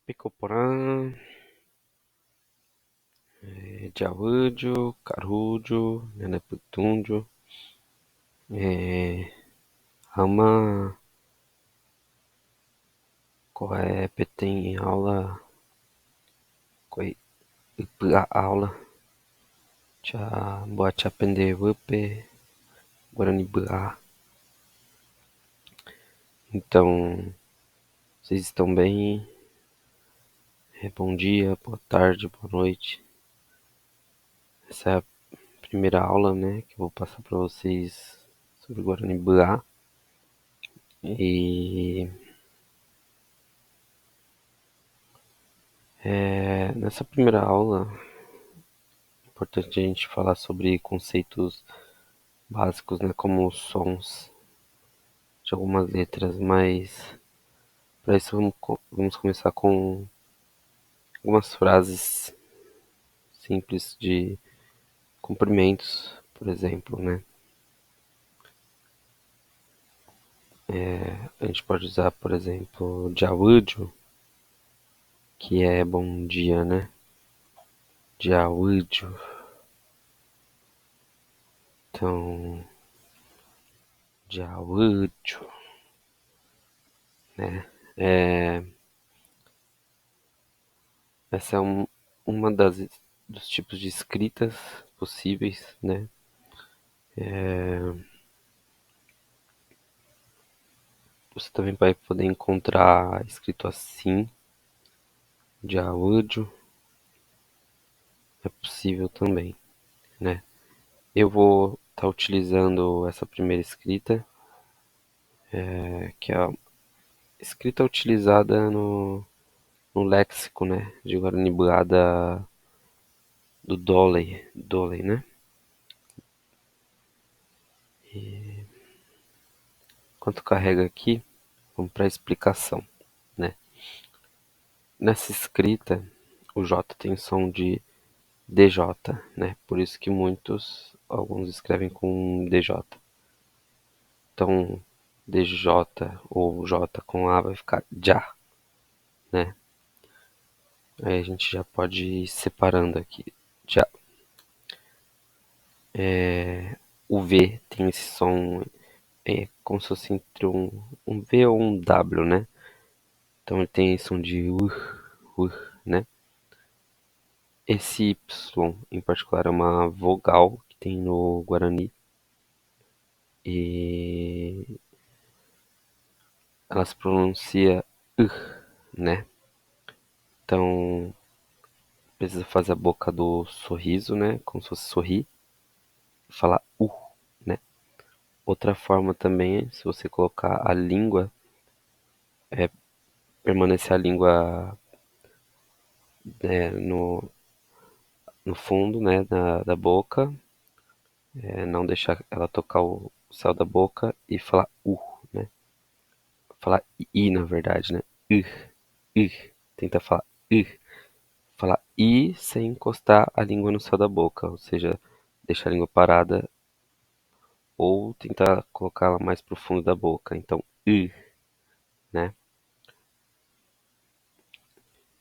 Picoporã, Diawúdio, Carúdio, Neneputúndio, Rama, Coré, Petem, Aula, Coi, Ipua, Aula, Tcha, Boa, Tchapende, Wupe, Guarani, Bua. Então, vocês estão bem? Bom dia, boa tarde, boa noite. Essa é a primeira aula, né, que eu vou passar para vocês sobre Guarani Bua. E nessa primeira aula é importante a gente falar sobre conceitos básicos, né, como os sons de algumas letras, mas para isso vamos começar com algumas frases simples de cumprimentos, por exemplo, né? A gente pode usar, por exemplo, Diawúdio, que é bom dia, né? Diawúdio. Então, Diawúdio, né? Essa é uma dos tipos de escritas possíveis, né? Você também vai poder encontrar escrito assim, de áudio, é possível também, né? Eu vou estar utilizando essa primeira escrita, que é a escrita utilizada no léxico, né? De Guaranibuada do Dolly, né? Enquanto carrega aqui, vamos para a explicação, né? Nessa escrita, o J tem som de DJ, né? Por isso que alguns escrevem com DJ. Então, DJ ou J com A vai ficar já, né? Aí a gente já pode ir separando aqui. Já. O V tem esse som como se fosse entre um V ou um W, né? Então ele tem esse som de né? Esse Y em particular é uma vogal que tem no Guarani e ela se pronuncia né? Então precisa fazer a boca do sorriso, né? Como se fosse sorrir e falar né? Outra forma também é se você colocar a língua, permanecer a língua no fundo, né? Da boca, não deixar ela tocar o céu da boca e falar né? Falar I na verdade, né? Tenta falar falar I sem encostar a língua no céu da boca, ou seja, deixar a língua parada ou tentar colocá-la mais pro fundo da boca. Então, né?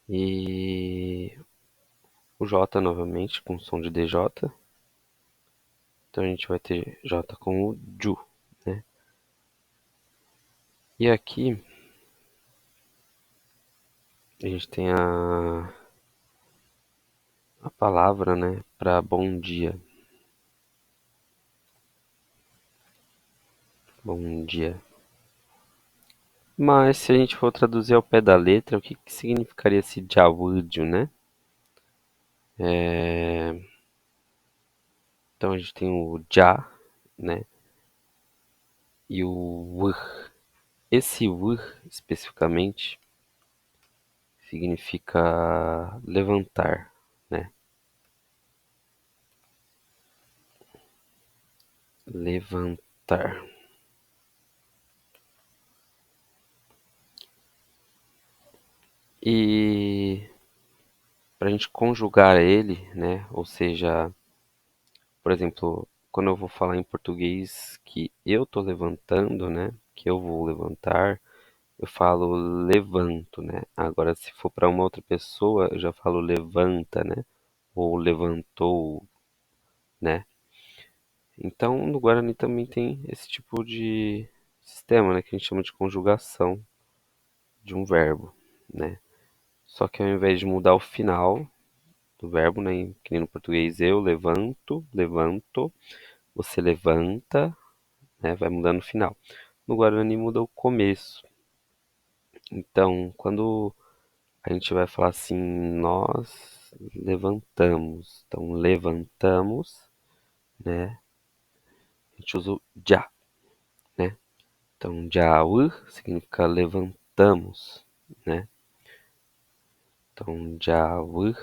E o J novamente com som de DJ. Então a gente vai ter J com o Ju, né? E aqui a gente tem a palavra, né, para bom dia. Bom dia. Mas se a gente for traduzir ao pé da letra, o que significaria esse Jawúdio, né? Então a gente tem o Já, né? E o Wur. Esse Wur, especificamente, significa levantar, né? Levantar. E para a gente conjugar ele, né? Ou seja, por exemplo, quando eu vou falar em português que eu tô levantando, né? Que eu vou levantar, eu falo levanto, né? Agora, se for para uma outra pessoa, eu já falo levanta, né? Ou levantou, né? Então, no Guarani também tem esse tipo de sistema, né? Que a gente chama de conjugação de um verbo, né? Só que ao invés de mudar o final do verbo, né? Que nem no português, eu levanto, levanto, você levanta, né? Vai mudando o final. No Guarani muda o começo. Então, quando a gente vai falar assim, nós levantamos. Então, levantamos, né? A gente usa o já, né? Então, jaú significa levantamos, né? Então, jaú,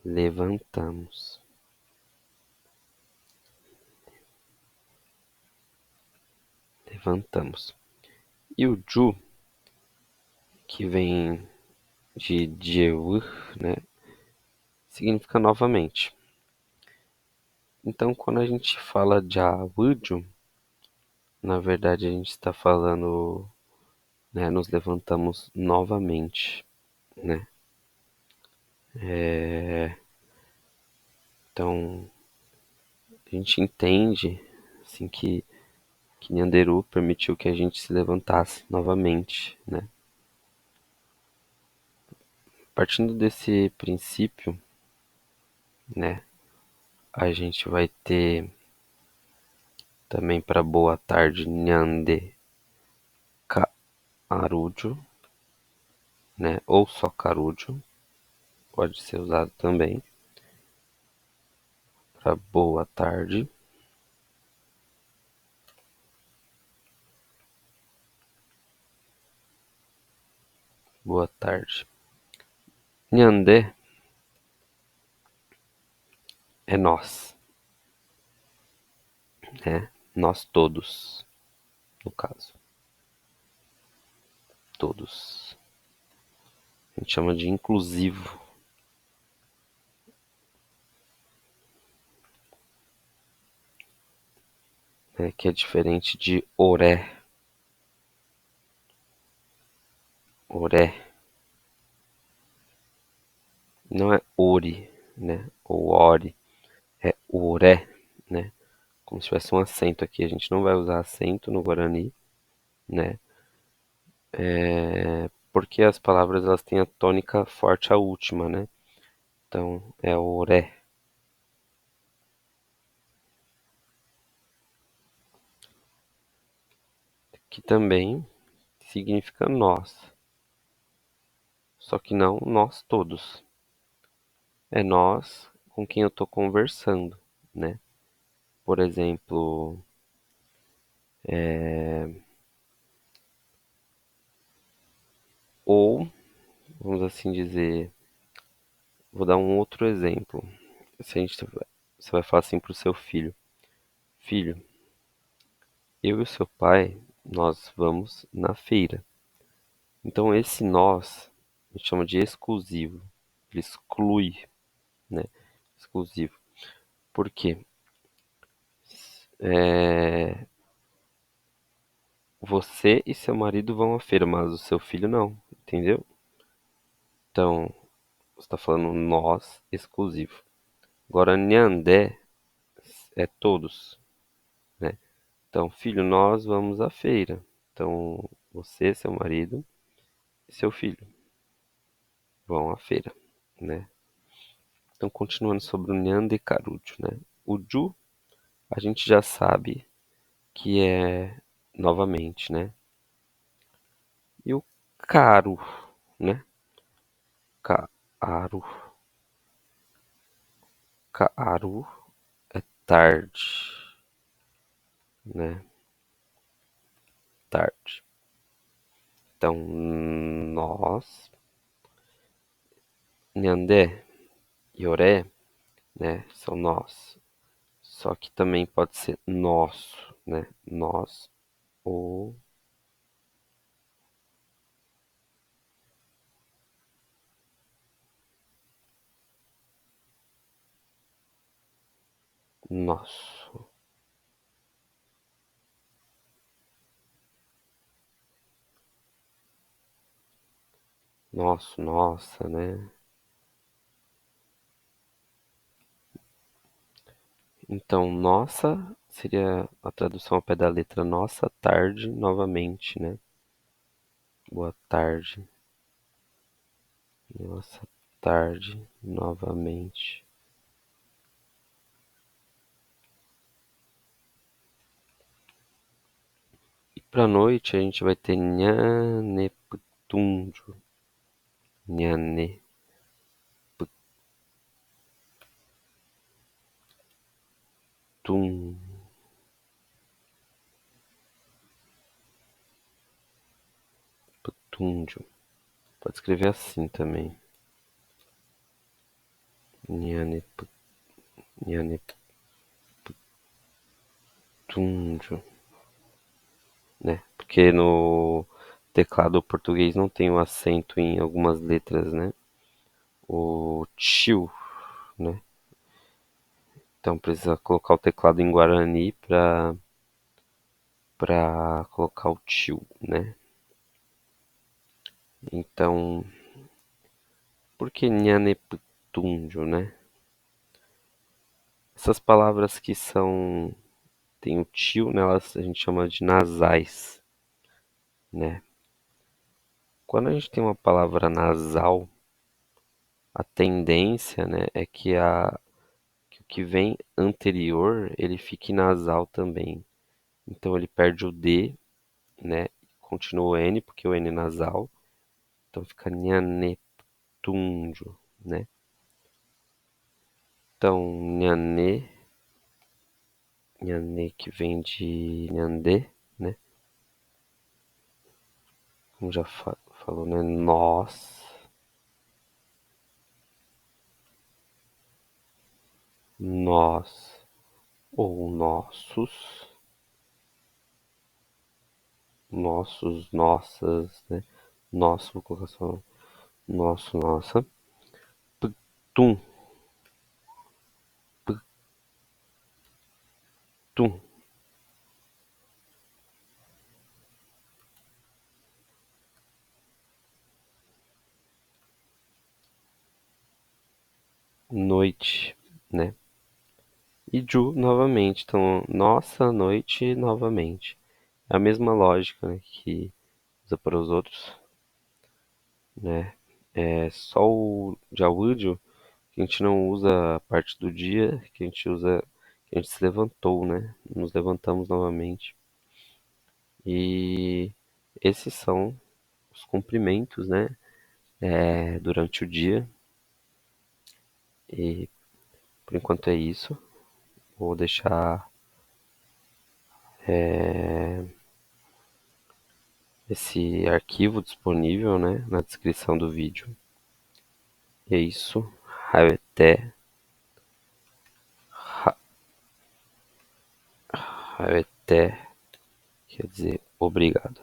levantamos. Levantamos. E o ju, que vem de jeur, né? Significa novamente. Então, quando a gente fala jaújo, na verdade a gente está falando, né? Nos levantamos novamente, né? Então, a gente entende assim que Nyanderu permitiu que a gente se levantasse novamente, né? Partindo desse princípio, né, a gente vai ter também para boa tarde Nyande Carujo, né, ou só Carujo, pode ser usado também para boa tarde. Boa tarde. Nyande é nós, né? Nós todos, no caso. Todos. A gente chama de inclusivo, né? Que é diferente de oré. Oré não é ori, né? Ou ori. É oré, né? Como se tivesse um acento aqui. A gente não vai usar acento no Guarani, né? Porque as palavras elas têm a tônica forte a última, né? Então é oré, que também significa nós, só que não nós todos. É nós com quem eu estou conversando, né? Por exemplo, ou vamos assim dizer, vou dar um outro exemplo. Se a gente, você vai falar assim para o seu filho: Filho, eu e o seu pai, nós vamos na feira. Então esse nós a gente chama de exclusivo. Ele exclui, né? Exclusivo. Por quê? É, você e seu marido vão à feira, mas o seu filho não, entendeu? Então, você está falando nós exclusivo. Agora, Nhandé é todos, né? Então, filho, nós vamos à feira. Então, você, seu marido e seu filho vão à feira, né? Então, continuando sobre o Nhandé e Carucho, né? O Ju, a gente já sabe que é novamente, né? E o Caro, né? Caro, Caro é tarde, né? Tarde. Então, nós, Nhandé e Oré, né? São nós. Só que também pode ser nosso, né? Nós, o nosso. nosso, nossa, né? Então, nossa seria a tradução ao pé da letra nossa, tarde, novamente, né? Boa tarde, nossa tarde, novamente. E pra noite a gente vai ter nhaneputunjo, nhane, putum, putunjo. Pode escrever assim também. Nhaneputunjo, né? Porque no teclado português não tem o acento em algumas letras, né? O tio, né? Então precisa colocar o teclado em Guarani para colocar o tio, né? Então, por que Nhaneputunjo, né? Essas palavras que são tem o tio, né? Elas a gente chama de nasais, né? Quando a gente tem uma palavra nasal, a tendência, né, é que o que vem anterior ele fique nasal também. Então ele perde o D, né? Continua o N, porque o N é nasal. Então fica Nhanetunjo, né? Então, Nhané, Nhané que vem de Nhandê, né? Como já falou, né? Nós, nós, ou nossos, nossos, nossas, né? Nosso, vou colocar só nosso, nossa. Ptum, ptum, noite, né? E Ju novamente, então, nossa, noite novamente. É a mesma lógica, né, que usa para os outros, né? É só o Jawudio que a gente não usa a parte do dia, que a gente usa, que a gente se levantou, né? Nos levantamos novamente. E esses são os cumprimentos, né? Durante o dia. E por enquanto é isso. Vou deixar esse arquivo disponível, né, na descrição do vídeo. E é isso. Até. Até. Quer dizer, obrigado.